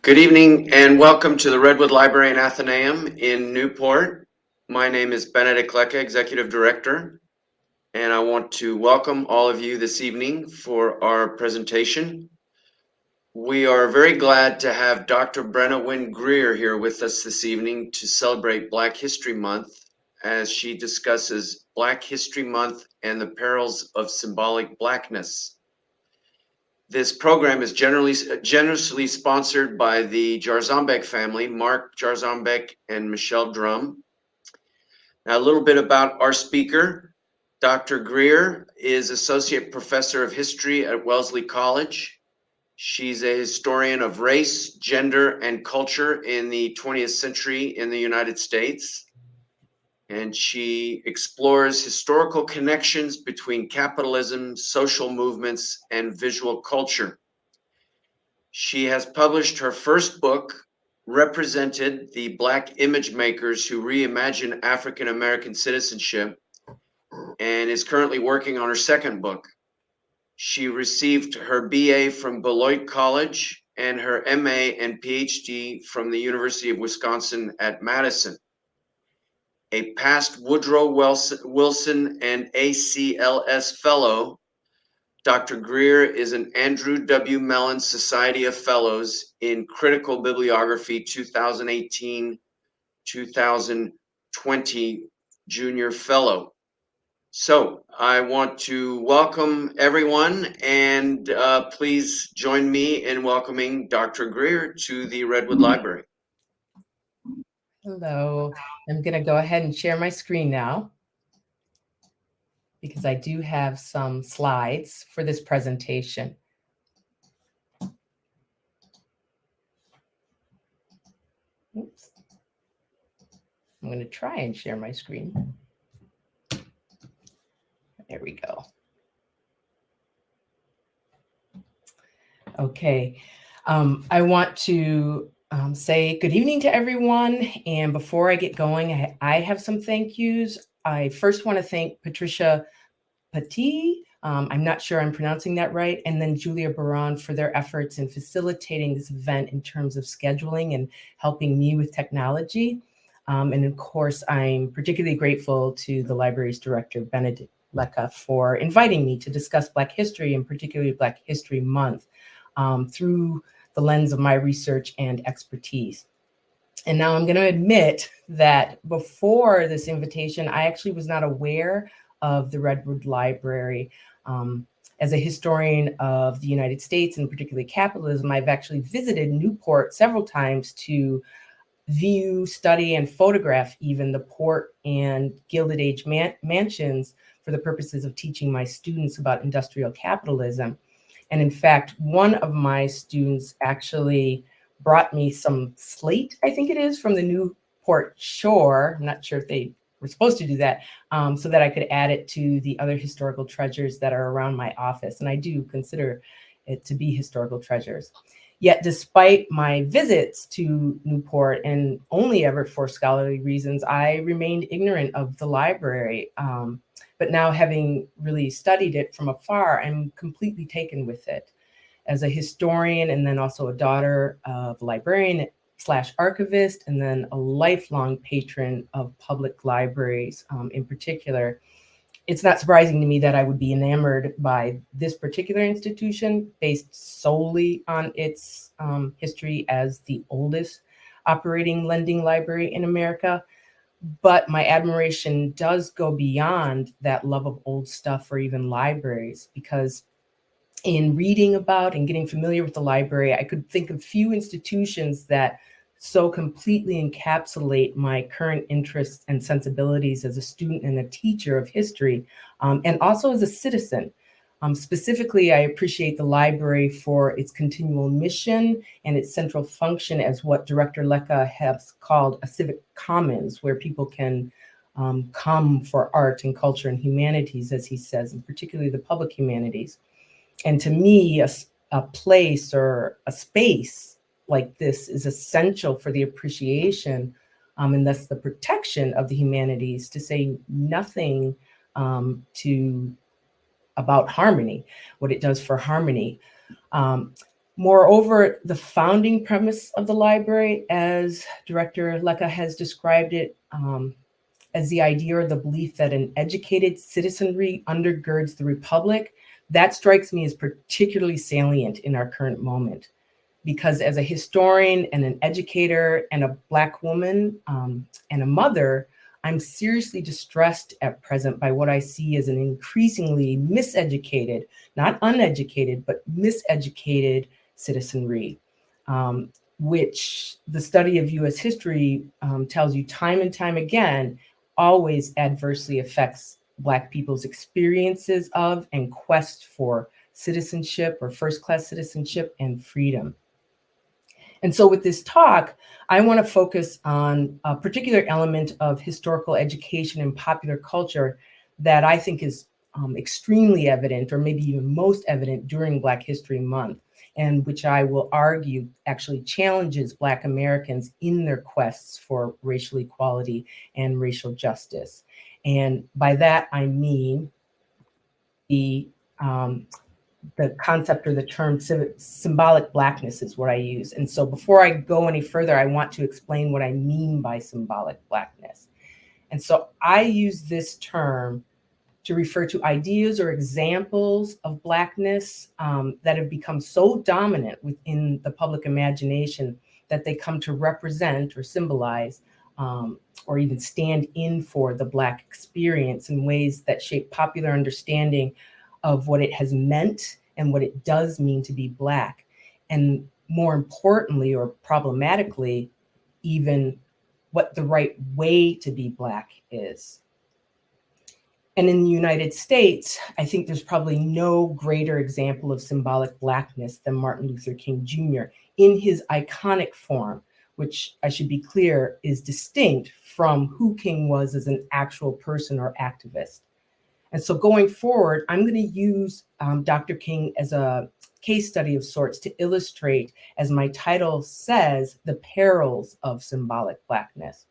Good evening and welcome to the Redwood Library in Athenæum in Newport. My name is Benedict Lecca, Executive Director, and I want to welcome all of you this evening for our presentation. We are very glad to have Dr. Brenna Wynn Greer here with us this evening to celebrate Black History Month as she discusses Black History Month and the perils of symbolic blackness. This program is generously sponsored by the Jarzambek family, Mark Jarzambek and Michelle Drum. Now, a little bit about our speaker. Dr. Greer is Associate Professor of History at Wellesley College. She's a historian of race, gender, and culture in the 20th century in the United States. And she explores historical connections between capitalism, social movements, and visual culture. She has published her first book, Represented: The Black Image Makers Who Reimagine African American Citizenship, and is currently working on her second book. She received her BA from Beloit College and her MA and PhD from the University of Wisconsin at Madison. A past Woodrow Wilson and ACLS Fellow, Dr. Greer is an Andrew W. Mellon Society of Fellows in Critical Bibliography 2018-2020 Junior Fellow. So I want to welcome everyone, and please join me in welcoming Dr. Greer to the Redwood Library. Hello, I'm going to go ahead and share my screen now because I do have some slides for this presentation. Oops. I'm going to try and share my screen. There we go. Okay, I want to say good evening to everyone. And before I get going, I have some thank yous. I first want to thank Patricia Petit, I'm not sure I'm pronouncing that right, and then Julia Baron for their efforts in facilitating this event in terms of scheduling and helping me with technology. And of course, I'm particularly grateful to the library's director, Benedict Lecca, for inviting me to discuss Black history, and particularly Black History Month, through the lens of my research and expertise. And now I'm going to admit that before this invitation, I actually was not aware of the Redwood Library. As a historian of the United States, and particularly capitalism, I've actually visited Newport several times to view, study, and photograph even the port and Gilded Age mansions for the purposes of teaching my students about industrial capitalism. And in fact, one of my students actually brought me some slate, I think it is, from the Newport shore. I'm not sure if they were supposed to do that, so that I could add it to the other historical treasures that are around my office. And I do consider it to be historical treasures. Yet despite my visits to Newport, and only ever for scholarly reasons, I remained ignorant of the library. But now, having really studied it from afar, I'm completely taken with it. As a historian, and then also a daughter of a librarian / archivist, and then a lifelong patron of public libraries in particular, it's not surprising to me that I would be enamored by this particular institution based solely on its history as the oldest operating lending library in America. But my admiration does go beyond that love of old stuff or even libraries, because in reading about and getting familiar with the library, I could think of few institutions that so completely encapsulate my current interests and sensibilities as a student and a teacher of history, and also as a citizen. Specifically, I appreciate the library for its continual mission and its central function as what Director Lecca has called a civic commons, where people can come for art and culture and humanities, as he says, and particularly the public humanities. And to me, a place or a space like this is essential for the appreciation and thus the protection of the humanities, to say nothing about harmony, what it does for harmony. Moreover, the founding premise of the library, as Director Lecca has described it, as the idea or the belief that an educated citizenry undergirds the republic, that strikes me as particularly salient in our current moment. Because as a historian and an educator and a Black woman and a mother, I'm seriously distressed at present by what I see as an increasingly miseducated, not uneducated, but miseducated citizenry, which the study of US history tells you time and time again, always adversely affects Black people's experiences of and quest for citizenship or first-class citizenship and freedom. And so with this talk, I want to focus on a particular element of historical education and popular culture that I think is extremely evident, or maybe even most evident during Black History Month, and which I will argue actually challenges Black Americans in their quests for racial equality and racial justice. And by that, I mean the concept or the term symbolic blackness is what I use. And so before I go any further, I want to explain what I mean by symbolic blackness. And so I use this term to refer to ideas or examples of Blackness that have become so dominant within the public imagination that they come to represent or symbolize or even stand in for the Black experience in ways that shape popular understanding of what it has meant and what it does mean to be Black. And more importantly, or problematically, even what the right way to be Black is. And in the United States, I think there's probably no greater example of symbolic Blackness than Martin Luther King Jr. in his iconic form, which I should be clear is distinct from who King was as an actual person or activist. And so going forward, I'm going to use Dr. King as a case study of sorts to illustrate, as my title says, the perils of symbolic Blackness.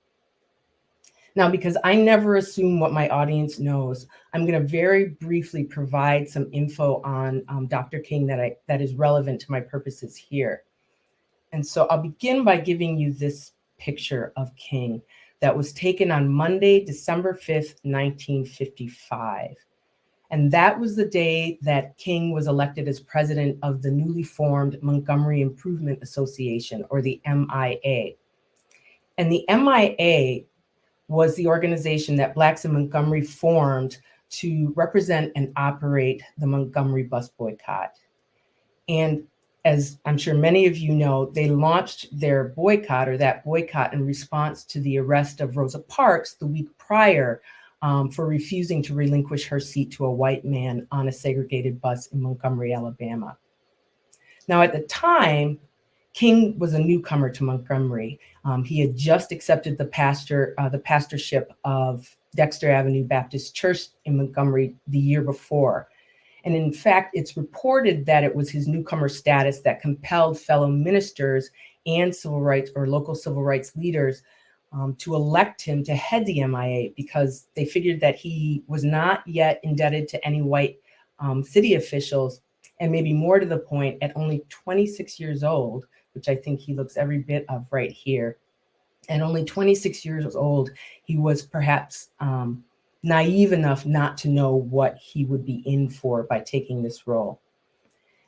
Now, because I never assume what my audience knows, I'm going to very briefly provide some info on Dr. King that is relevant to my purposes here. And so I'll begin by giving you this picture of King that was taken on Monday, December 5th, 1955. And that was the day that King was elected as president of the newly formed Montgomery Improvement Association, or the MIA. And the MIA was the organization that Blacks in Montgomery formed to represent and operate the Montgomery bus boycott. And as I'm sure many of you know, they launched their boycott, or that boycott, in response to the arrest of Rosa Parks the week prior for refusing to relinquish her seat to a white man on a segregated bus in Montgomery, Alabama. Now, at the time, King was a newcomer to Montgomery. He had just accepted the pastorship of Dexter Avenue Baptist Church in Montgomery the year before. And in fact, it's reported that it was his newcomer status that compelled fellow ministers and civil rights or local civil rights leaders to elect him to head the MIA, because they figured that he was not yet indebted to any white city officials. And maybe more to the point, at only 26 years old, which I think he looks every bit of right here, and only 26 years old, he was perhaps naive enough not to know what he would be in for by taking this role.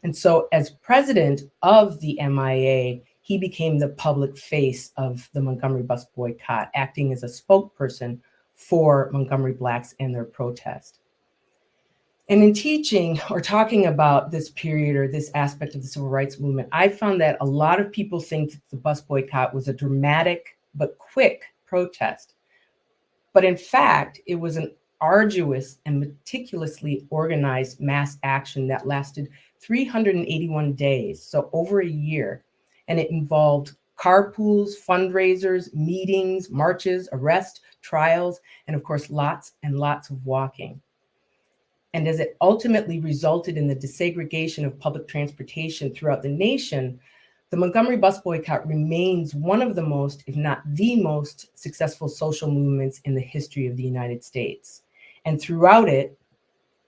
And so as president of the MIA, he became the public face of the Montgomery bus boycott, acting as a spokesperson for Montgomery Blacks and their protest. And in teaching or talking about this period or this aspect of the civil rights movement, I found that a lot of people think that the bus boycott was a dramatic but quick protest. But in fact, it was an arduous and meticulously organized mass action that lasted 381 days, so over a year. And it involved carpools, fundraisers, meetings, marches, arrests, trials, and of course, lots and lots of walking. And as it ultimately resulted in the desegregation of public transportation throughout the nation, the Montgomery bus boycott remains one of the most, if not the most, successful social movements in the history of the United States. And throughout it,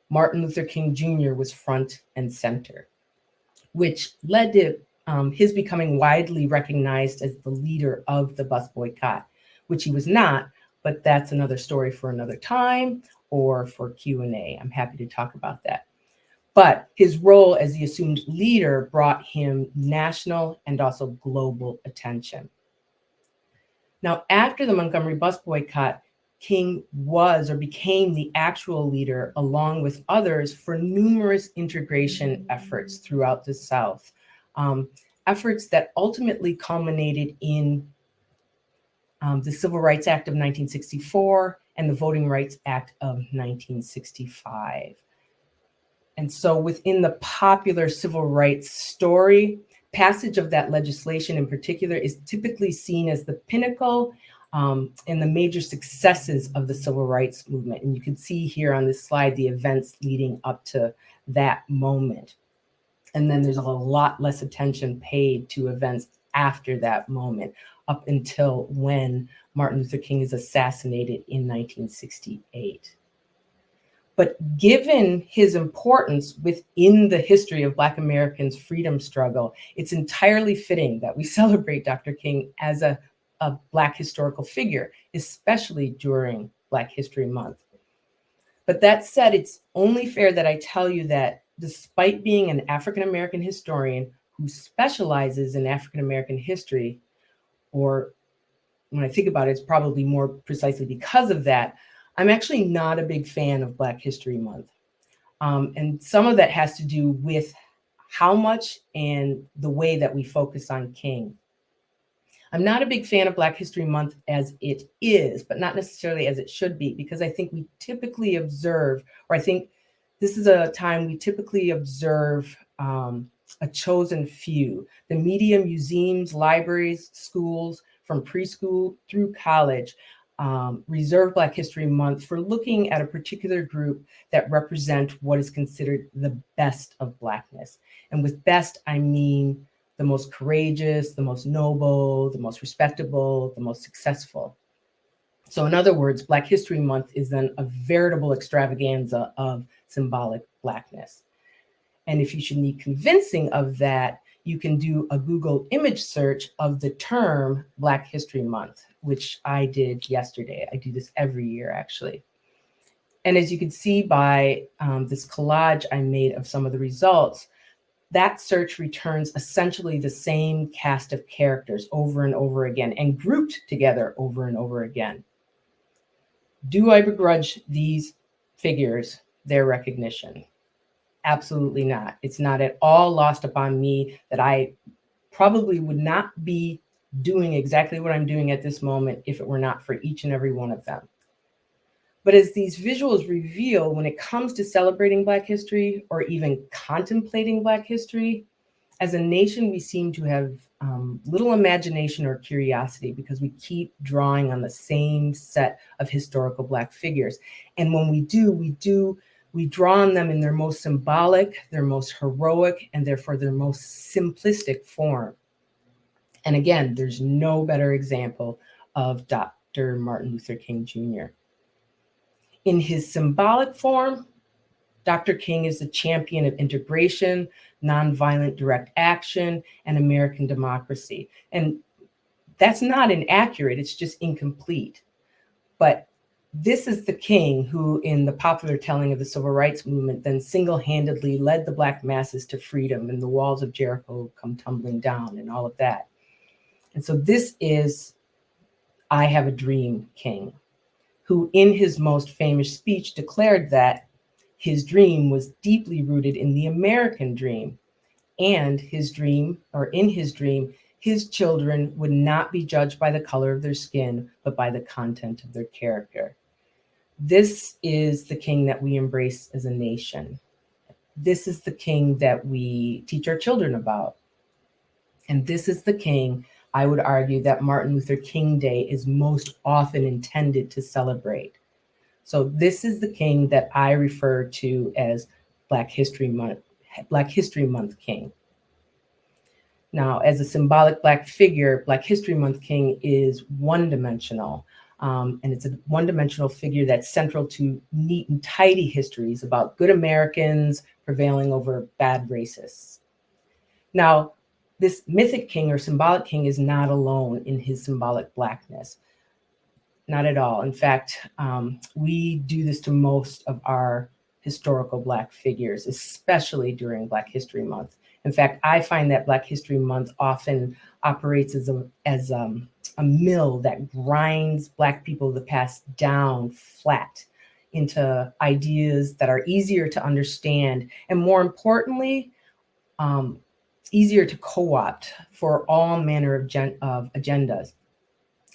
Martin Luther King Jr. was front and center. which led to his becoming widely recognized as the leader of the bus boycott, which he was not, but that's another story for another time or for Q&A. I'm happy to talk about that. But his role as the assumed leader brought him national and also global attention. Now, after the Montgomery bus boycott, King was or became the actual leader, along with others, for numerous integration efforts throughout the South, efforts that ultimately culminated in the Civil Rights Act of 1964 and the Voting Rights Act of 1965. And so within the popular civil rights story, passage of that legislation in particular is typically seen as the pinnacle and the major successes of the civil rights movement. And you can see here on this slide the events leading up to that moment. And then there's a lot less attention paid to events after that moment, up until when Martin Luther King is assassinated in 1968. But given his importance within the history of Black Americans' freedom struggle, it's entirely fitting that we celebrate Dr. King as a Black historical figure, especially during Black History Month. But that said, it's only fair that I tell you that despite being an African American historian who specializes in African American history, or when I think about it, it's probably more precisely because of that, I'm actually not a big fan of Black History Month. And some of that has to do with how much and the way that we focus on King. I'm not a big fan of Black History Month as it is, but not necessarily as it should be, because I think we typically observe, or I think this is a time we typically observe a chosen few. The media, museums, libraries, schools, from preschool through college, reserve Black History Month for looking at a particular group that represent what is considered the best of Blackness. And with best, I mean the most courageous, the most noble, the most respectable, the most successful. So in other words, Black History Month is then a veritable extravaganza of symbolic Blackness. And if you should need convincing of that, you can do a Google image search of the term Black History Month, which I did yesterday. I do this every year, actually. And as you can see by this collage I made of some of the results, that search returns essentially the same cast of characters over and over again and grouped together over and over again. Do I begrudge these figures their recognition? Absolutely not. It's not at all lost upon me that I probably would not be doing exactly what I'm doing at this moment if it were not for each and every one of them. But as these visuals reveal, when it comes to celebrating Black history or even contemplating Black history, as a nation, we seem to have little imagination or curiosity because we keep drawing on the same set of historical Black figures. And when we draw on them in their most symbolic, their most heroic, and therefore their most simplistic form. And again, there's no better example of Dr. Martin Luther King Jr. In his symbolic form, Dr. King is the champion of integration, nonviolent direct action, and American democracy. And that's not inaccurate, it's just incomplete. But this is the King who, in the popular telling of the civil rights movement, then single-handedly led the Black masses to freedom, and the walls of Jericho come tumbling down and all of that. And so this is I Have a Dream King, who in his most famous speech declared that his dream was deeply rooted in the American dream, and in his dream, his children would not be judged by the color of their skin, but by the content of their character. This is the King that we embrace as a nation. This is the King that we teach our children about. And this is the King, I would argue, that Martin Luther King Day is most often intended to celebrate. So this is the King that I refer to as Black History Month King. Now, as a symbolic Black figure, Black History Month King is one-dimensional. And it's a one-dimensional figure that's central to neat and tidy histories about good Americans prevailing over bad racists. Now, this mythic king or symbolic king is not alone in his symbolic blackness. Not at all. In fact, we do this to most of our historical Black figures, especially during Black History Month. In fact, I find that Black History Month often operates as a mill that grinds Black people of the past down flat into ideas that are easier to understand and, more importantly, easier to co-opt for all manner of agendas.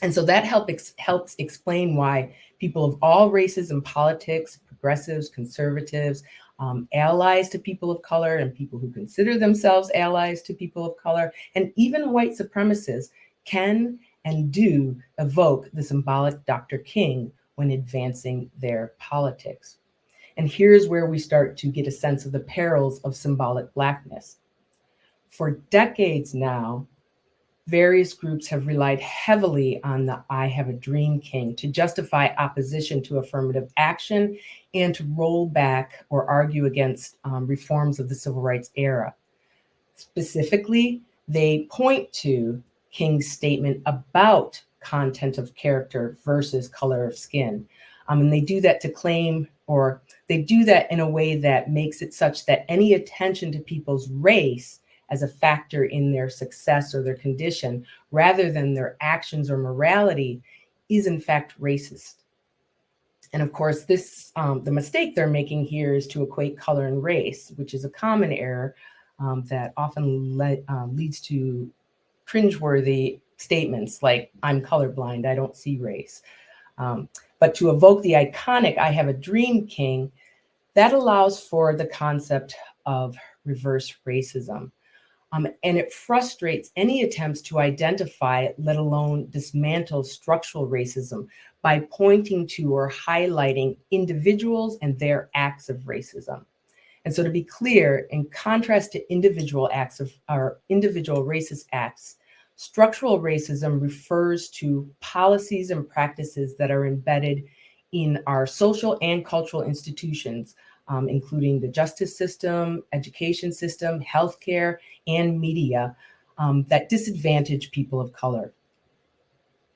And so that helps explain why people of all races and politics, progressives, conservatives, allies to people of color, and people who consider themselves allies to people of color, and even white supremacists can and do evoke the symbolic Dr. King when advancing their politics. And here's where we start to get a sense of the perils of symbolic blackness. For decades now, various groups have relied heavily on the I Have a Dream King to justify opposition to affirmative action and to roll back or argue against reforms of the civil rights era. Specifically, they point to King's statement about content of character versus color of skin. And they do that to claim, or they do that in a way that makes it such that any attention to people's race as a factor in their success or their condition, rather than their actions or morality, is in fact racist. And of course, this the mistake they're making here is to equate color and race, which is a common error that often leads to cringeworthy statements like, I'm colorblind, I don't see race. But to evoke the iconic I Have a Dream King, that allows for the concept of reverse racism. And it frustrates any attempts to identify, let alone dismantle, structural racism by pointing to or highlighting individuals and their acts of racism. And so, to be clear, in contrast to individual racist acts, structural racism refers to policies and practices that are embedded in our social and cultural institutions, including the justice system, education system, healthcare, and media, that disadvantage people of color.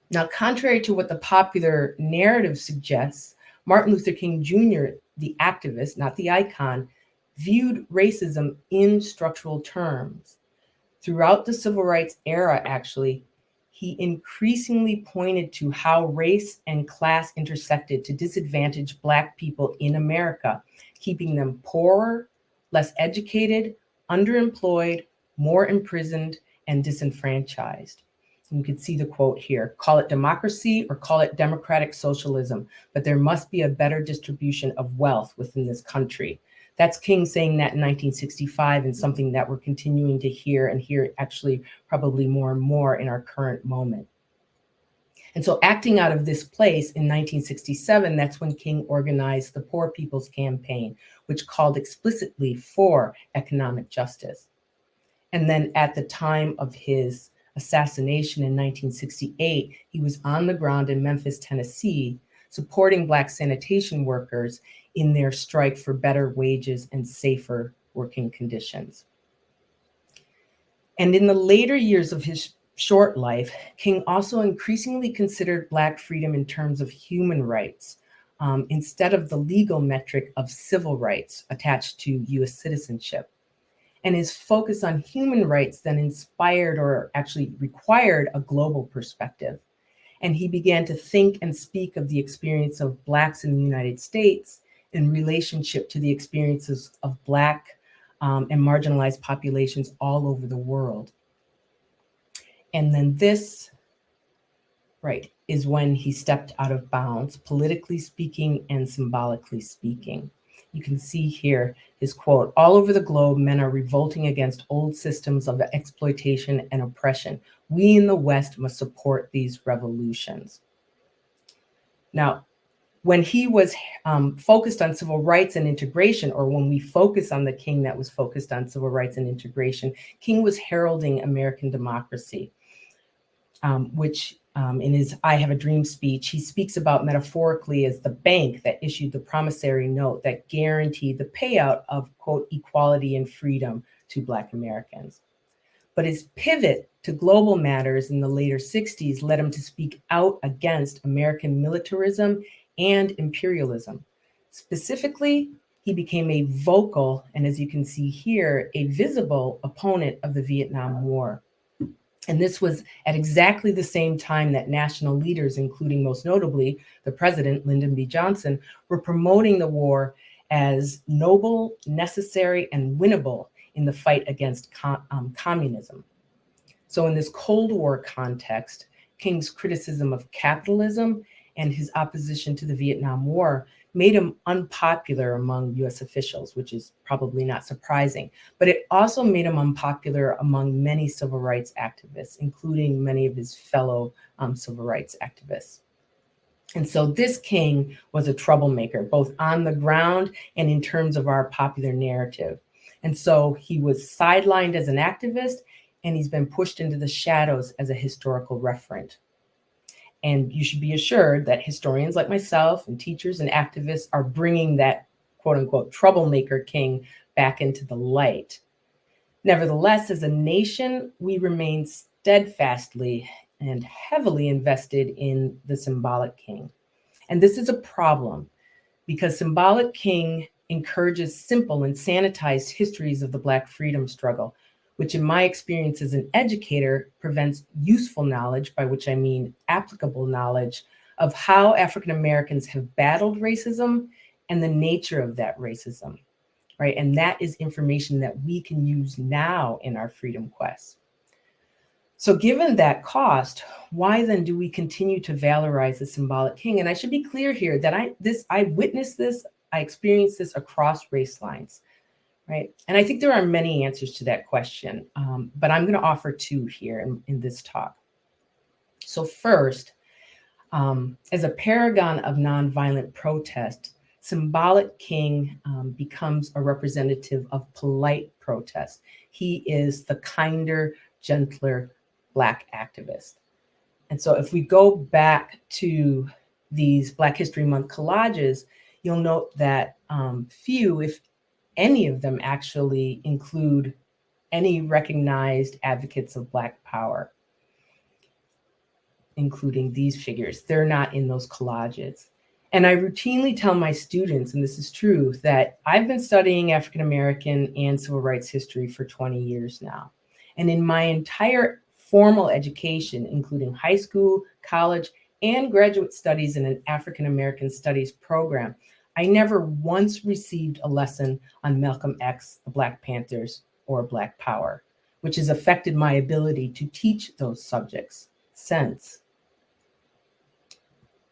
Now, contrary to what the popular narrative suggests, Martin Luther King Jr., the activist, not the icon, viewed racism in structural terms. Throughout the civil rights era, actually, he increasingly pointed to how race and class intersected to disadvantage Black people in America, keeping them poorer, less educated, underemployed, more imprisoned, and disenfranchised. And you can see the quote here: call it democracy or call it democratic socialism, but there must be a better distribution of wealth within this country. That's King saying that in 1965, and something that we're continuing to hear, and hear actually probably more and more in our current moment. And so, acting out of this place in 1967, that's when King organized the Poor People's Campaign, which called explicitly for economic justice. And then at the time of his assassination in 1968, he was on the ground in Memphis, Tennessee, supporting Black sanitation workers in their strike for better wages and safer working conditions. And in the later years of his short life, King also increasingly considered Black freedom in terms of human rights, instead of the legal metric of civil rights attached to US citizenship. And his focus on human rights then inspired, or actually required, a global perspective. And he began to think and speak of the experience of Blacks in the United States in relationship to the experiences of Black and marginalized populations all over the world. And then this, right, is when he stepped out of bounds, politically speaking and symbolically speaking. You can see here his quote: all over the globe, men are revolting against old systems of exploitation and oppression. We in the West must support these revolutions. Now, when he was focused on civil rights and integration, or when we focus on the King that was focused on civil rights and integration, King was heralding American democracy, which in his I Have a Dream speech, he speaks about metaphorically as the bank that issued the promissory note that guaranteed the payout of, quote, equality and freedom to Black Americans. But his pivot to global matters in the later 60s led him to speak out against American militarism and imperialism. Specifically, he became a vocal, and as you can see here, a visible opponent of the Vietnam War. And this was at exactly the same time that national leaders, including most notably the president, Lyndon B. Johnson, were promoting the war as noble, necessary, and winnable in the fight against communism. So in this Cold War context, King's criticism of capitalism and his opposition to the Vietnam War made him unpopular among US officials, which is probably not surprising. But it also made him unpopular among many civil rights activists, including many of his fellow civil rights activists. And so this king was a troublemaker, both on the ground and in terms of our popular narrative. And so he was sidelined as an activist, and he's been pushed into the shadows as a historical referent. And you should be assured that historians like myself and teachers and activists are bringing that quote unquote troublemaker king back into the light. Nevertheless, as a nation, we remain steadfastly and heavily invested in the Symbolic King. And this is a problem because Symbolic King encourages simple and sanitized histories of the Black freedom struggle, which in my experience as an educator prevents useful knowledge, by which I mean applicable knowledge, of how African Americans have battled racism and the nature of that racism, right? And that is information that we can use now in our freedom quest. So given that cost, why then do we continue to valorize the Symbolic King? And I should be clear here that I witnessed this, I experienced this across race lines. Right. And I think there are many answers to that question, but I'm going to offer two here in this talk. So first, as a paragon of nonviolent protest, Symbolic King becomes a representative of polite protest. He is the kinder, gentler Black activist. And so if we go back to these Black History Month collages, you'll note that few, if any of them, actually include any recognized advocates of Black power, including these figures. They're not in those collages. And I routinely tell my students, and this is true, that I've been studying African American and civil rights history for 20 years now. And in my entire formal education, including high school, college, and graduate studies in an African American studies program, I never once received a lesson on Malcolm X, the Black Panthers, or Black Power, which has affected my ability to teach those subjects since.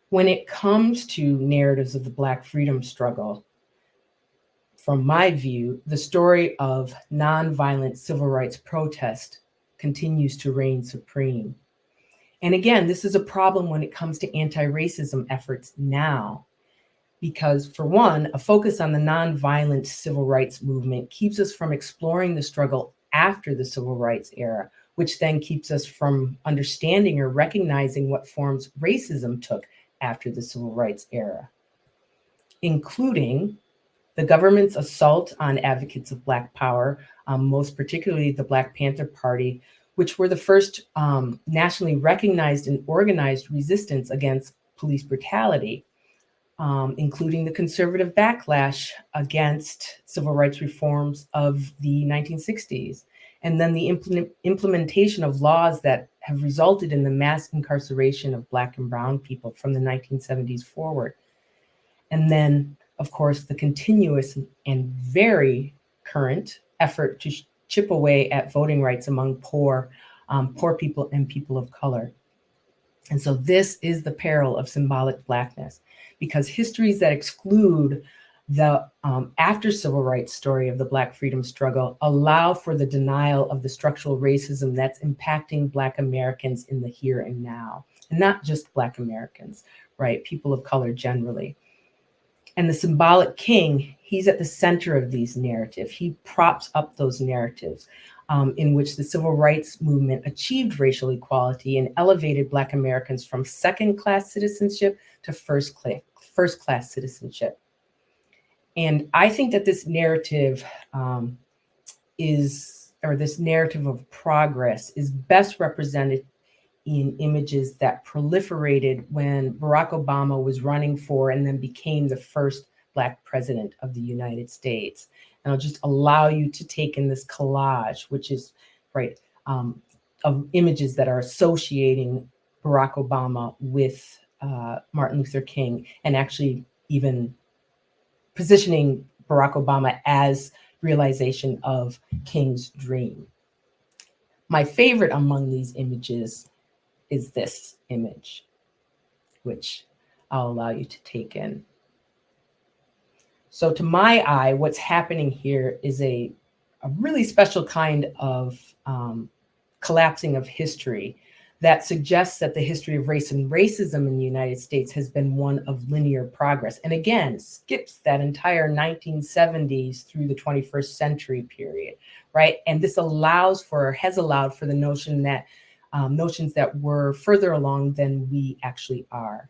When it comes to narratives of the Black freedom struggle, from my view, the story of nonviolent civil rights protest continues to reign supreme. And again, this is a problem when it comes to anti-racism efforts now. Because for one, a focus on the nonviolent civil rights movement keeps us from exploring the struggle after the civil rights era, which then keeps us from understanding or recognizing what forms racism took after the civil rights era, including the government's assault on advocates of Black power, most particularly the Black Panther Party, which were the first nationally recognized and organized resistance against police brutality. Including the conservative backlash against civil rights reforms of the 1960s, and then the implementation of laws that have resulted in the mass incarceration of Black and brown people from the 1970s forward. And then, of course, the continuous and very current effort to chip away at voting rights among poor people and people of color. And so this is the peril of symbolic blackness, because histories that exclude the after civil rights story of the Black freedom struggle allow for the denial of the structural racism that's impacting Black Americans in the here and now, and not just Black Americans, right? People of color generally. And the Symbolic King, he's at the center of these narratives. He props up those narratives in which the civil rights movement achieved racial equality and elevated Black Americans from second-class citizenship to first-class citizenship. And I think that this narrative is or this narrative of progress is best represented in images that proliferated when Barack Obama was running for and then became the first Black president of the United States. And I'll just allow you to take in this collage, which is of images that are associating Barack Obama with Martin Luther King, and actually even positioning Barack Obama as realization of King's dream. My favorite among these images is this image, which I'll allow you to take in. So to my eye, what's happening here is a really special kind of collapsing of history that suggests that the history of race and racism in the United States has been one of linear progress. And again, skips that entire 1970s through the 21st century period, right? And this has allowed for the notion that notions that we're further along than we actually are.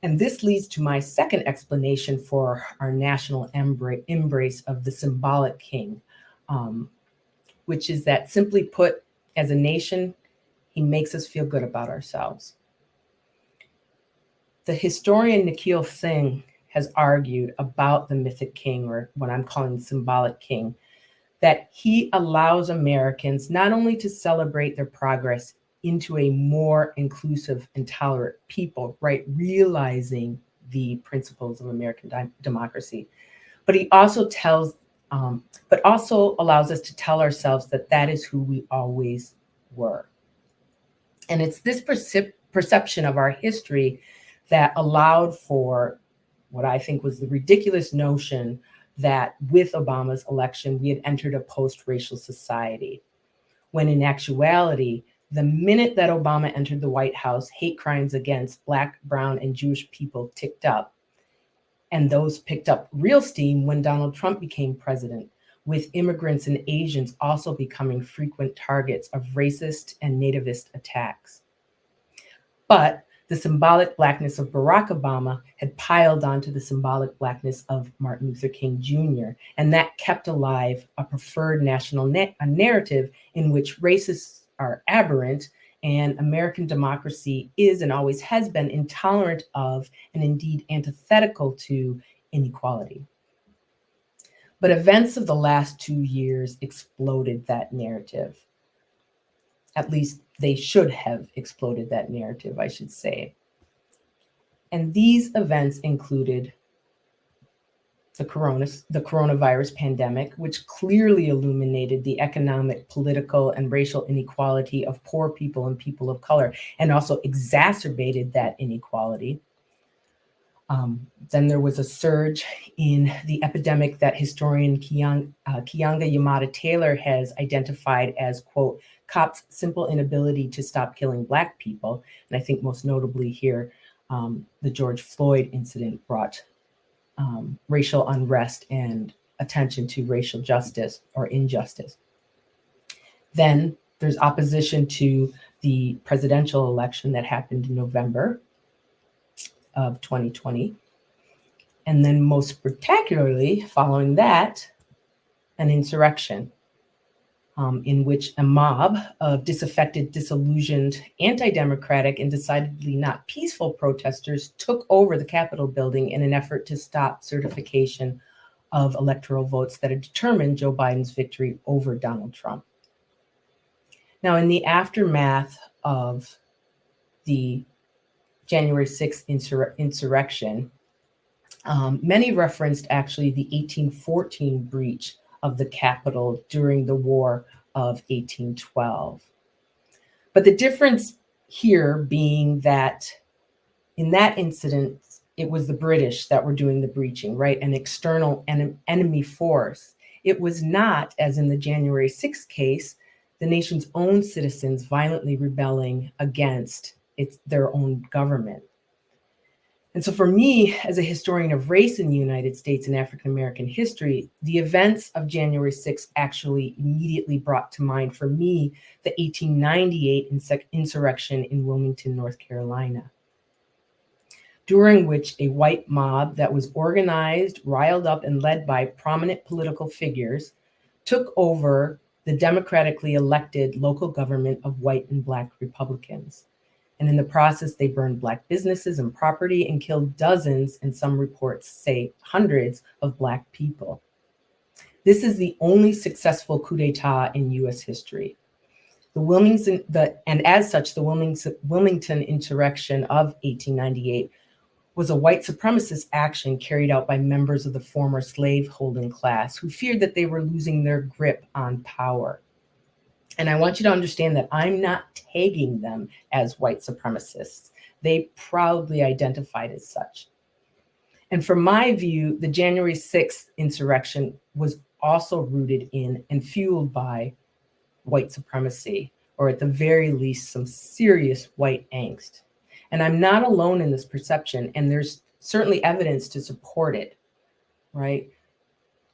And this leads to my second explanation for our national embrace of the symbolic king, which is that, simply put, as a nation, he makes us feel good about ourselves. The historian Nikhil Singh has argued about the mythic king, or what I'm calling the symbolic king, that he allows Americans not only to celebrate their progress into a more inclusive and tolerant people, right, realizing the principles of American democracy, but he also allows us to tell ourselves that that is who we always were. And it's this perception of our history that allowed for what I think was the ridiculous notion that with Obama's election, we had entered a post-racial society, when in actuality, the minute that Obama entered the White House, hate crimes against Black, brown, and Jewish people ticked up. And those picked up real steam when Donald Trump became president, with immigrants and Asians also becoming frequent targets of racist and nativist attacks. But the symbolic blackness of Barack Obama had piled onto the symbolic blackness of Martin Luther King Jr., and that kept alive a preferred national narrative in which racists are aberrant and American democracy is and always has been intolerant of, and indeed antithetical to, inequality. But events of the last 2 years exploded that narrative. At least they should have exploded that narrative, I should say. And these events included the coronavirus pandemic, which clearly illuminated the economic, political, and racial inequality of poor people and people of color, and also exacerbated that inequality. Then there was a surge in the epidemic that historian Keeanga Yamada Taylor has identified as, quote, cops' simple inability to stop killing Black people. And I think most notably here, the George Floyd incident brought racial unrest and attention to racial justice or injustice. Then there's opposition to the presidential election that happened in November of 2020. And then most spectacularly following that, an insurrection in which a mob of disaffected, disillusioned, anti-democratic, and decidedly not peaceful protesters took over the Capitol building in an effort to stop certification of electoral votes that had determined Joe Biden's victory over Donald Trump. Now, in the aftermath of the January 6th insurrection, many referenced actually the 1814 breach of the Capitol during the War of 1812. But the difference here being that in that incident, it was the British that were doing the breaching, right? An external enemy force. It was not, as in the January 6th case, the nation's own citizens violently rebelling against their own government. And so for me, as a historian of race in the United States and African-American history, the events of January 6th actually immediately brought to mind for me the 1898 insurrection in Wilmington, North Carolina, during which a white mob that was organized, riled up, and led by prominent political figures took over the democratically elected local government of white and Black Republicans. And in the process, they burned Black businesses and property and killed dozens, and some reports say hundreds, of Black people. This is the only successful coup d'etat in US history. And as such, the Wilmington insurrection of 1898 was a white supremacist action carried out by members of the former slave-holding class who feared that they were losing their grip on power. And I want you to understand that I'm not tagging them as white supremacists. They proudly identified as such. And from my view, the January 6th insurrection was also rooted in and fueled by white supremacy, or at the very least, some serious white angst. And I'm not alone in this perception, and there's certainly evidence to support it, right?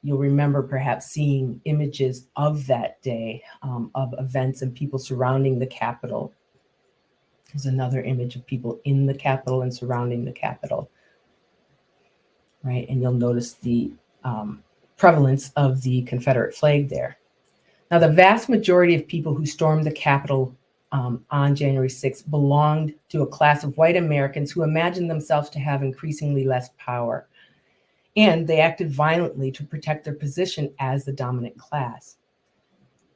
You'll remember perhaps seeing images of that day, of events and people surrounding the Capitol. There's another image of people in the Capitol and surrounding the Capitol, right? And you'll notice the prevalence of the Confederate flag there. Now, the vast majority of people who stormed the Capitol on January 6th belonged to a class of white Americans who imagined themselves to have increasingly less power. And they acted violently to protect their position as the dominant class.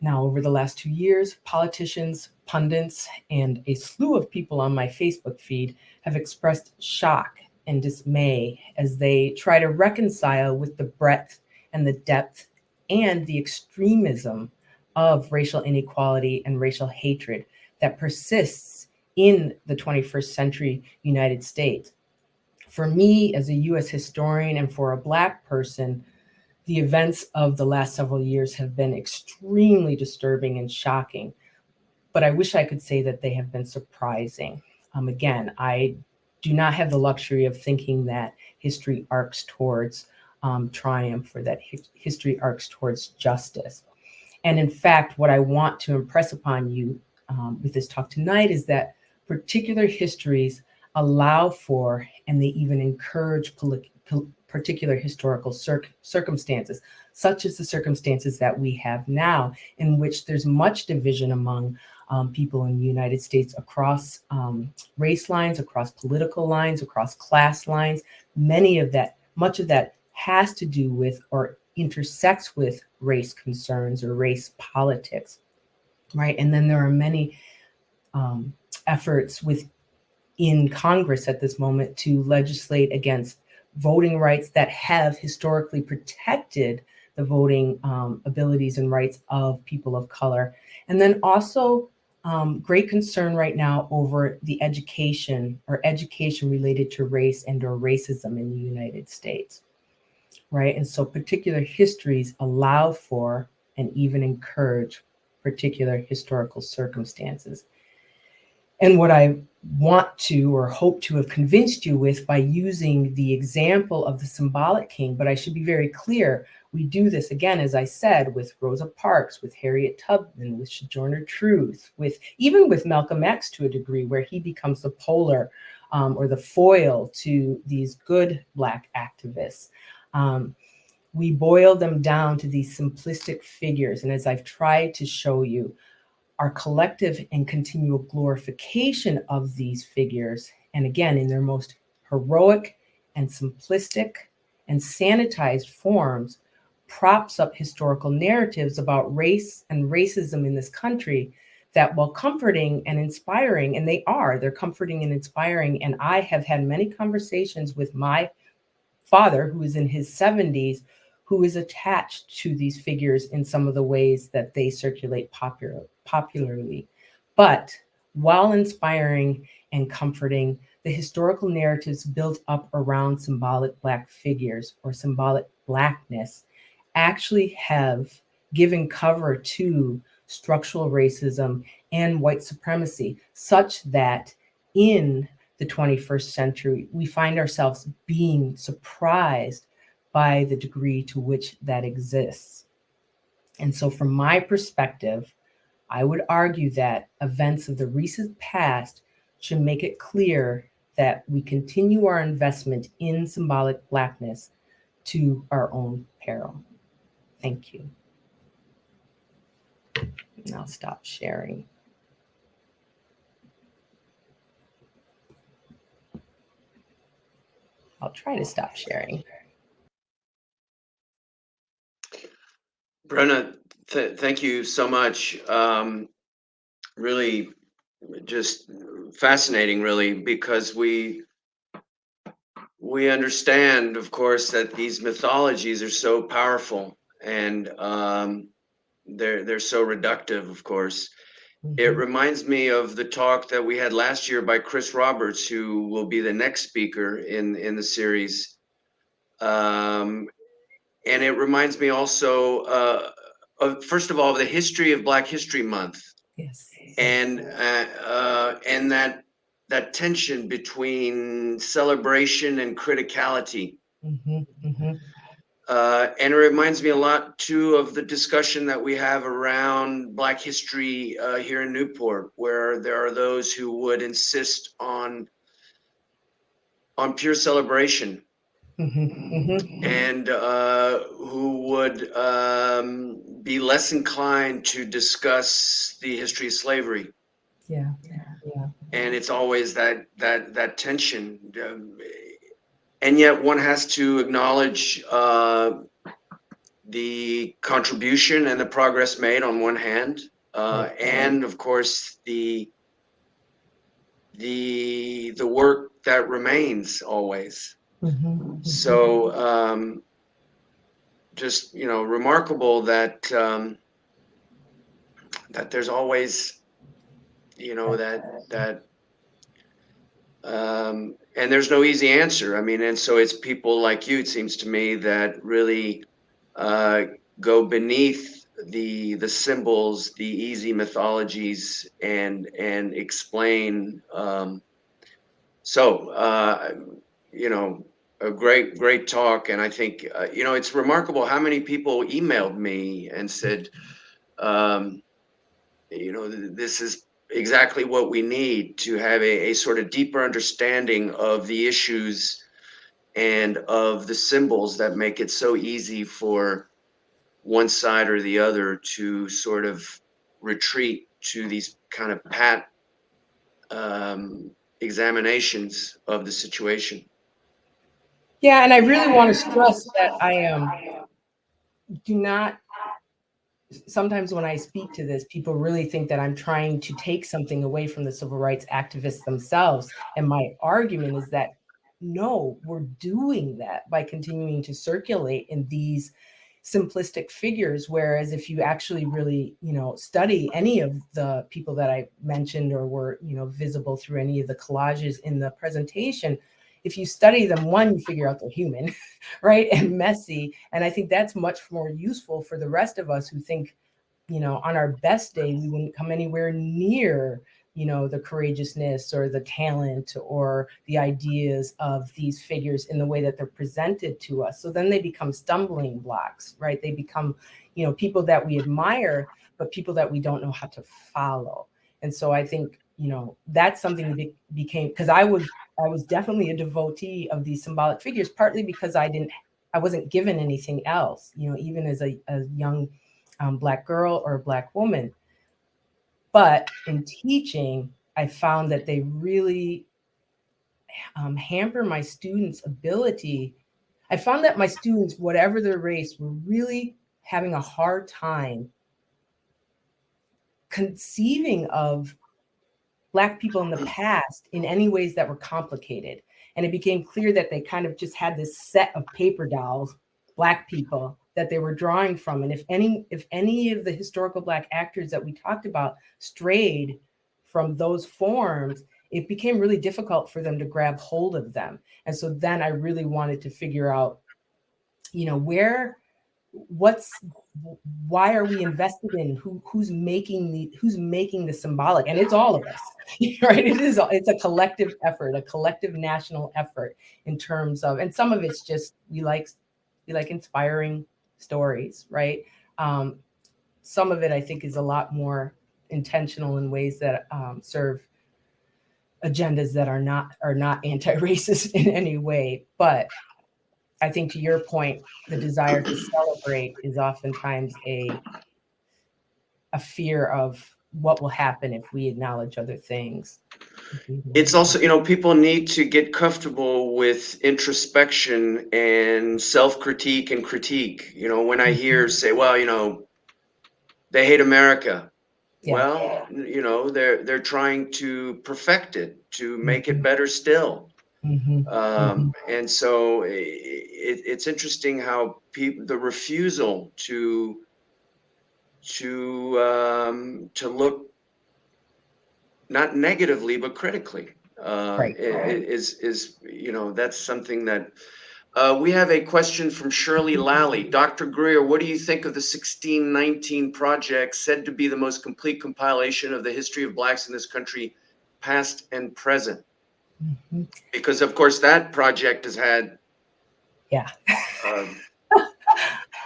Now, over the last 2 years, politicians, pundits, and a slew of people on my Facebook feed have expressed shock and dismay as they try to reconcile with the breadth and the depth and the extremism of racial inequality and racial hatred that persists in the 21st century United States. For me, as a US historian and for a Black person, the events of the last several years have been extremely disturbing and shocking, but I wish I could say that they have been surprising. Again, I do not have the luxury of thinking that history arcs towards triumph, or that history arcs towards justice. And in fact, what I want to impress upon you with this talk tonight is that particular histories allow for, and they even encourage particular historical circumstances, such as the circumstances that we have now, in which there's much division among people in the United States across race lines, across political lines, across class lines. Much of that has to do with or intersects with race concerns or race politics, right? And then there are many efforts in Congress at this moment to legislate against voting rights that have historically protected the voting abilities and rights of people of color. And then also great concern right now over the education related to race and or racism in the United States, right? And so particular histories allow for and even encourage particular historical circumstances. And what I want to or hope to have convinced you with by using the example of the Symbolic King, but I should be very clear, we do this again, as I said, with Rosa Parks, with Harriet Tubman, with Sojourner Truth, even with Malcolm X to a degree, where he becomes the polar or the foil to these good Black activists. We boil them down to these simplistic figures. And as I've tried to show you, our collective and continual glorification of these figures, and again, in their most heroic and simplistic and sanitized forms, props up historical narratives about race and racism in this country that, while comforting and inspiring, and they're comforting and inspiring, and I have had many conversations with my father, who is in his 70s, who is attached to these figures in some of the ways that they circulate popularly. But while inspiring and comforting, the historical narratives built up around symbolic Black figures or symbolic Blackness actually have given cover to structural racism and white supremacy, such that in the 21st century, we find ourselves being surprised by the degree to which that exists. And so from my perspective, I would argue that events of the recent past should make it clear that we continue our investment in symbolic Blackness to our own peril. Thank you. And I'll stop sharing. I'll try to stop sharing. Brenna, thank you so much. Really just fascinating, really, because we understand, of course, that these mythologies are so powerful, and they're so reductive, of course. It reminds me of the talk that we had last year by Chris Roberts, who will be the next speaker in the series. And it reminds me also, first of all, of the history of Black History Month. Yes. And that tension between celebration and criticality. And it reminds me a lot too of the discussion that we have around Black history here in Newport, where there are those who would insist on pure celebration, and who would be less inclined to discuss the history of slavery. Yeah. And it's always that tension, and yet one has to acknowledge the contribution and the progress made on one hand, and of course the work that remains always. So just remarkable that that there's always that and there's no easy answer. I mean, and so it's people like you, it seems to me, that really go beneath the symbols, the easy mythologies, and explain. A great talk, and I think it's remarkable how many people emailed me and said, this is exactly what we need to have a sort of deeper understanding of the issues and of the symbols that make it so easy for one side or the other to sort of retreat to these kind of pat examinations of the situation. Yeah, and I really want to stress that I do not. Sometimes when I speak to this, people really think that I'm trying to take something away from the civil rights activists themselves. And my argument is that no, we're doing that by continuing to circulate in these simplistic figures. Whereas if you actually really, study any of the people that I mentioned or were, visible through any of the collages in the presentation, if you study them, one, you figure out they're human, right? And messy. And I think that's much more useful for the rest of us who think, on our best day, we wouldn't come anywhere near, the courageousness or the talent or the ideas of these figures in the way that they're presented to us. So then they become stumbling blocks, right? They become, people that we admire, but people that we don't know how to follow. And so I think, that's something that became, because I was definitely a devotee of these symbolic figures, partly because I wasn't given anything else, even as a young Black girl or a Black woman. But in teaching, I found that they really hamper my students' ability. I found that my students, whatever their race, were really having a hard time conceiving of Black people in the past in any ways that were complicated. And it became clear that they kind of just had this set of paper dolls, Black people, that they were drawing from. And if any of the historical Black actors that we talked about strayed from those forms, it became really difficult for them to grab hold of them. And so then I really wanted to figure out, why are we invested in who's making the symbolic? And it's all of us, right? It's a collective effort, a collective national effort in terms of, and some of it's just we like inspiring stories, right? Some of it I think is a lot more intentional in ways that serve agendas that are not anti-racist in any way. But I think, to your point, the desire to celebrate is oftentimes a a fear of what will happen if we acknowledge other things. It's also, people need to get comfortable with introspection and self-critique and critique. When I hear say, well, they hate America. Yeah. Well, they're trying to perfect it, to make it better still. And so it's interesting how the refusal to look not negatively but critically Right. is that's something that we have a question from Shirley Lally. Dr. Greer, what do you think of the 1619 project, said to be the most complete compilation of the history of Blacks in this country, past and present? Because of course that project has had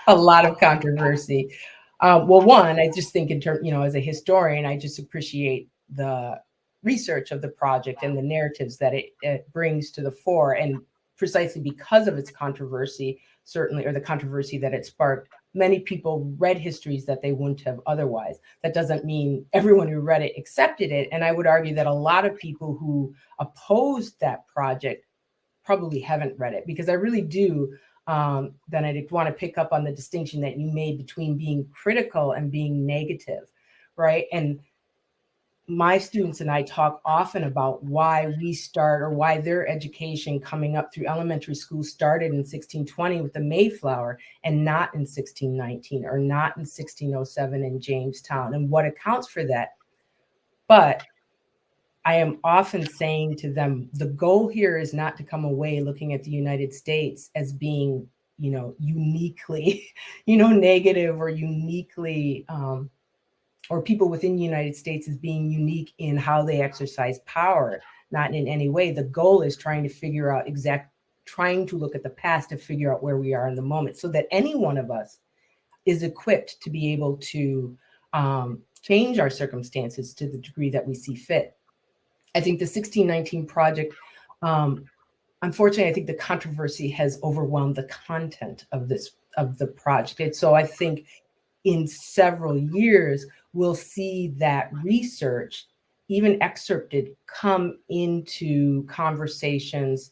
a lot of controversy. Well, one, I just think in terms, as a historian, I just appreciate the research of the project and the narratives that it brings to the fore. And precisely because of its controversy, certainly, or the controversy that it sparked, many people read histories that they wouldn't have otherwise. That doesn't mean everyone who read it accepted it. And I would argue that a lot of people who opposed that project probably haven't read it, because I really do. Then I want to pick up on the distinction that you made between being critical and being negative, right? And my students and I talk often about why we start, or why their education coming up through elementary school started in 1620 with the Mayflower and not in 1619 or not in 1607 in Jamestown, and what accounts for that. But I am often saying to them, the goal here is not to come away looking at the United States as being, uniquely, negative, or uniquely, or people within the United States as being unique in how they exercise power, not in any way. The goal is trying to look at the past to figure out where we are in the moment, so that any one of us is equipped to be able to change our circumstances to the degree that we see fit. I think the 1619 project, unfortunately, I think the controversy has overwhelmed the content of the project. And so I think in several years, we'll see that research, even excerpted, come into conversations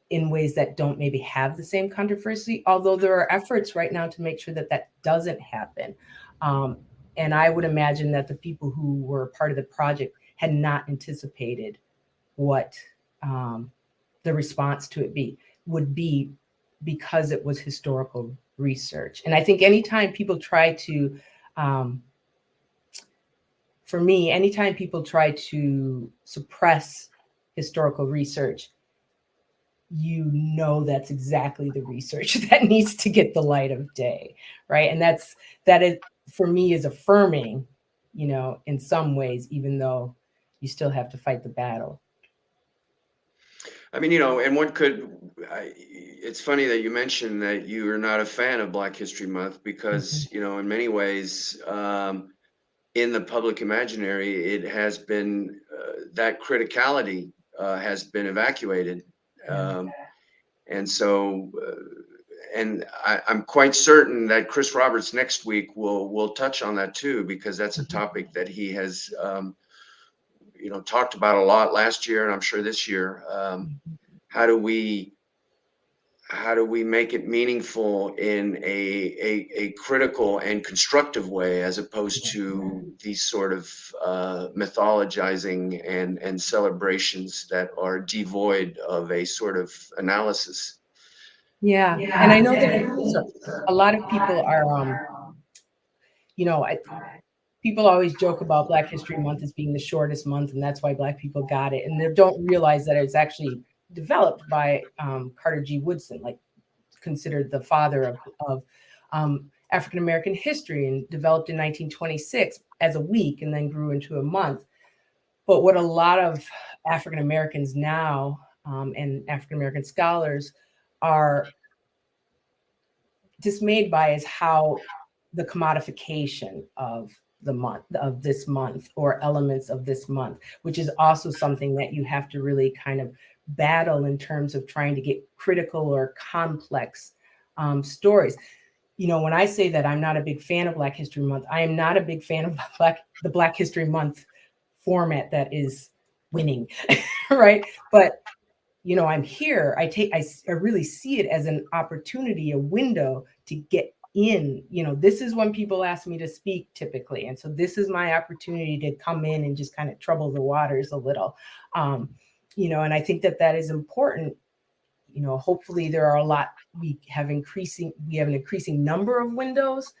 in ways that don't maybe have the same controversy, although there are efforts right now to make sure that that doesn't happen. And I would imagine that the people who were part of the project had not anticipated what the response to it would be, because it was historical research. And I think anytime people try to, for me, anytime people try to suppress historical research, that's exactly the research that needs to get the light of day, right? And that is, for me, is affirming, in some ways, even though you still have to fight the battle. I mean, and it's funny that you mentioned that you are not a fan of Black History Month, because, in many ways, in the public imaginary, it has been, that criticality has been evacuated. And so, and I'm quite certain that Chris Roberts next week will touch on that too, because that's a topic that he has, talked about a lot last year, and I'm sure this year. How do we make it meaningful in a critical and constructive way, as opposed to these sort of mythologizing and celebrations that are devoid of a sort of analysis? Yeah. And I know that a lot of people are, people always joke about Black History Month as being the shortest month, and that's why Black people got it. And they don't realize that it's actually developed by Carter G. Woodson, like considered the father of African-American history, and developed in 1926 as a week and then grew into a month. But what a lot of African-Americans now and African-American scholars are dismayed by is how the commodification of this month, or elements of this month, which is also something that you have to really kind of battle in terms of trying to get critical or complex stories. when I say that I'm not a big fan of Black History Month, I am not a big fan of the Black History Month format that is winning, right? But I'm here. I really see it as an opportunity, a window to get in. This is when people ask me to speak typically, and so this is my opportunity to come in and just kind of trouble the waters a little. And I think that is important. Hopefully there are a lot. We have an increasing number of windows,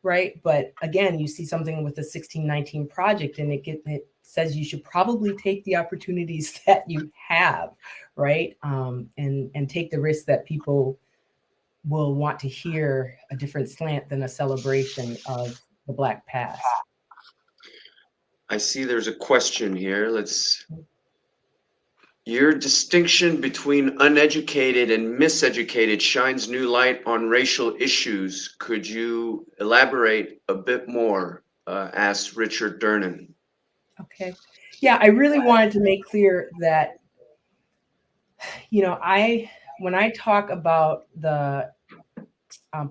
right? But again, you see something with the 1619 project, and it says you should probably take the opportunities that you have, right? And take the risk that people will want to hear a different slant than a celebration of the Black past. I see there's a question here. Your distinction between uneducated and miseducated shines new light on racial issues. Could you elaborate a bit more? Asked Richard Durnan. Okay. Yeah, I really wanted to make clear that, when I talk about the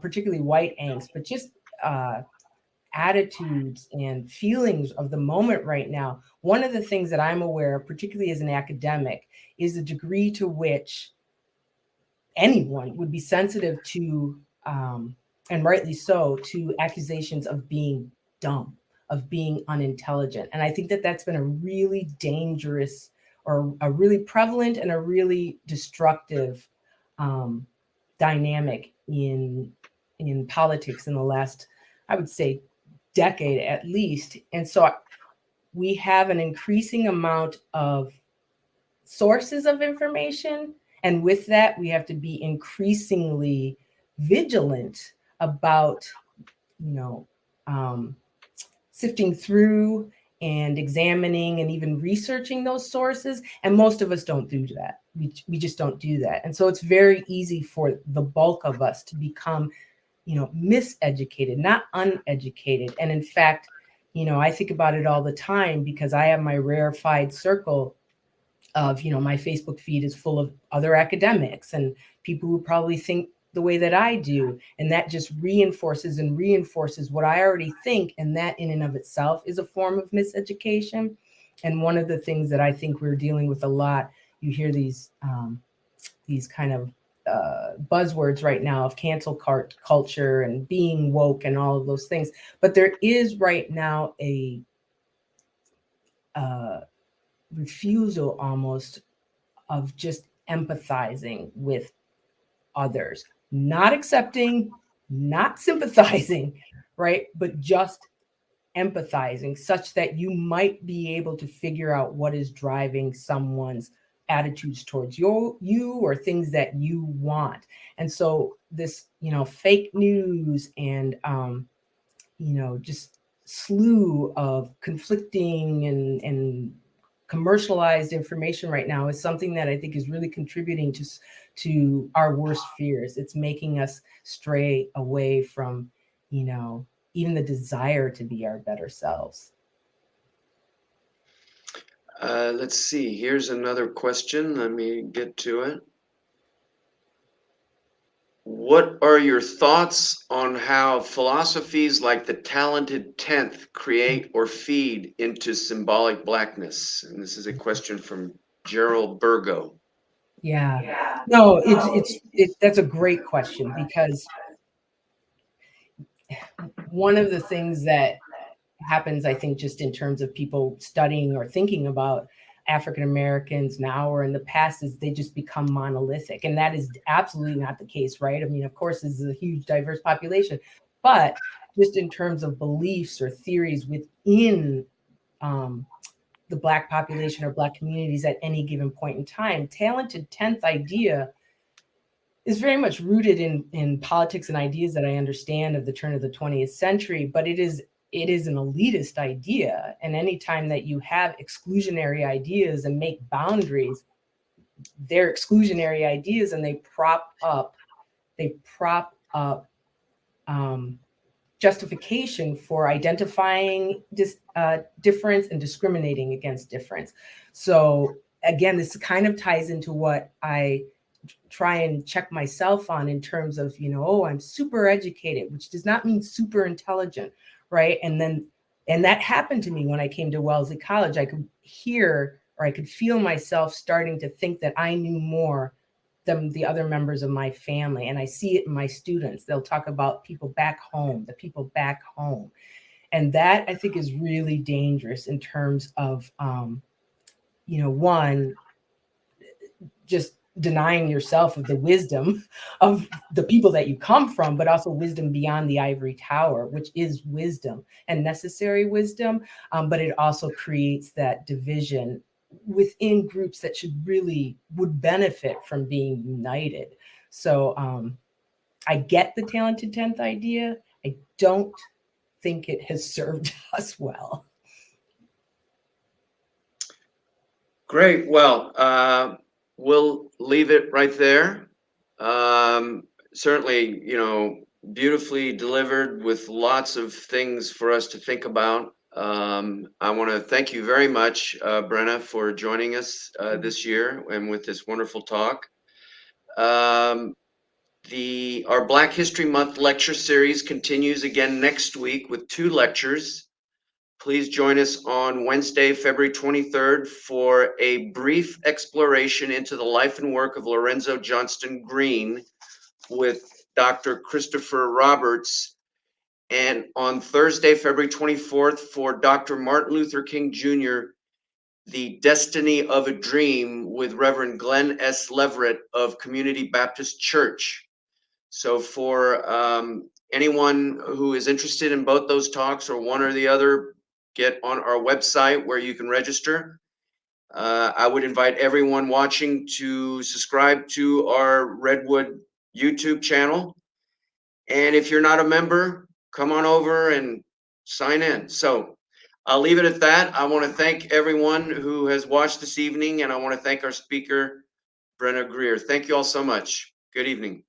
particularly white angst, but just attitudes and feelings of the moment right now, one of the things that I'm aware of, particularly as an academic, is the degree to which anyone would be sensitive to, and rightly so, to accusations of being dumb, of being unintelligent. And I think that that's been a really dangerous, or a really prevalent and a really destructive dynamic in politics in the last, I would say, decade at least. And so we have an increasing amount of sources of information, and with that we have to be increasingly vigilant about sifting through and examining and even researching those sources. And most of us don't do that. We just don't do that. And so it's very easy for the bulk of us to become miseducated, not uneducated. And in fact, I think about it all the time, because I have my rarefied circle of, my Facebook feed is full of other academics and people who probably think the way that I do. And that just reinforces what I already think. And that in and of itself is a form of miseducation. And one of the things that I think we're dealing with a lot, you hear these kind of buzzwords right now of cancel culture and being woke and all of those things. But there is right now a refusal almost of just empathizing with others, not accepting, not sympathizing, right? But just empathizing, such that you might be able to figure out what is driving someone's attitudes towards you or things that you want. And so this, fake news and, just slew of conflicting and commercialized information right now is something that I think is really contributing to our worst fears. It's making us stray away from, even the desire to be our better selves. Let's see. Here's another question. Let me get to it. What are your thoughts on how philosophies like the talented 10th create or feed into symbolic blackness? And this is a question from Gerald Burgo. Yeah. No, that's a great question, because one of the things that happens, I think, just in terms of people studying or thinking about African Americans now or in the past, is they just become monolithic. And that is absolutely not the case, right? I mean, of course, this is a huge diverse population, but just in terms of beliefs or theories within the Black population or Black communities at any given point in time, talented 10th idea is very much rooted in politics and ideas that I understand of the turn of the 20th century, but it is an elitist idea. And anytime that you have exclusionary ideas and make boundaries, they're exclusionary ideas, and they prop up justification for identifying difference and discriminating against difference. So again, this kind of ties into what I try and check myself on in terms of, oh, I'm super educated, which does not mean super intelligent, right? And that happened to me when I came to Wellesley College. I could hear, or I could feel myself starting to think that I knew more than the other members of my family. And I see it in my students. They'll talk about people back home, the people back home. And that, I think, is really dangerous in terms of, one, just denying yourself of the wisdom of the people that you come from, but also wisdom beyond the ivory tower, which is wisdom and necessary wisdom. But it also creates that division within groups that would benefit from being united. So I get the talented 10th idea. I don't think it has served us well. Great. Well, we'll leave it right there. Certainly, beautifully delivered with lots of things for us to think about. I want to thank you very much, Brenna, for joining us this year and with this wonderful talk. Our Black History Month lecture series continues again next week with 2 lectures. Please join us on Wednesday, February 23rd for a brief exploration into the life and work of Lorenzo Johnston Green with Dr. Christopher Roberts. And on Thursday, February 24th for Dr. Martin Luther King Jr., The Destiny of a Dream with Reverend Glenn S. Leverett of Community Baptist Church. So for anyone who is interested in both those talks or one or the other, get on our website where you can register. I would invite everyone watching to subscribe to our Redwood YouTube channel. And if you're not a member, come on over and sign in. So I'll leave it at that. I want to thank everyone who has watched this evening, and I want to thank our speaker, Brenna Greer. Thank you all so much. Good evening.